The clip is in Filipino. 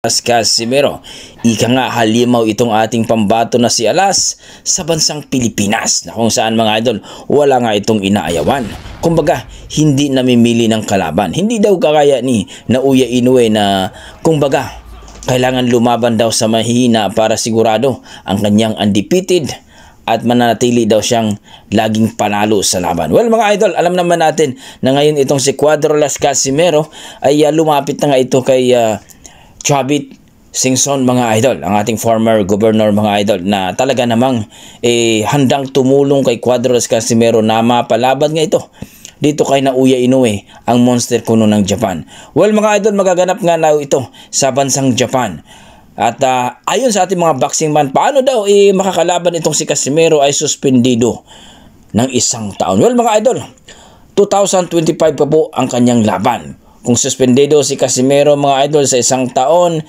Casimero. Ika nga halimaw itong ating pambato na si Alas sa bansang Pilipinas na kung saan mga idol wala nga itong inaayawan. Kumbaga hindi namimili ng kalaban. Hindi daw kagaya ni Naoya Inoue na kumbaga kailangan lumaban daw sa mahina para sigurado ang kanyang undefeated at mananatili daw siyang laging panalo sa laban. Well mga idol, alam naman natin na ngayon itong si Cuadrolas Casimero ay lumapit na nga ito kay Chavit Singson mga idol, ang ating former governor mga idol na talaga namang handang tumulong kay Cuadrolas Casimero na mapalaban nga ito dito kay Naoya Inoue, ang monster kuno ng Japan. Well mga idol, magaganap nga na ito sa bansang Japan. At ayon sa ating mga boxing man, paano daw makakalaban itong si Casimero ay suspendido ng 1 taon. Well mga idol, 2025 pa po ang kanyang laban. Kung suspendido si Casimero mga idol sa 1 taon,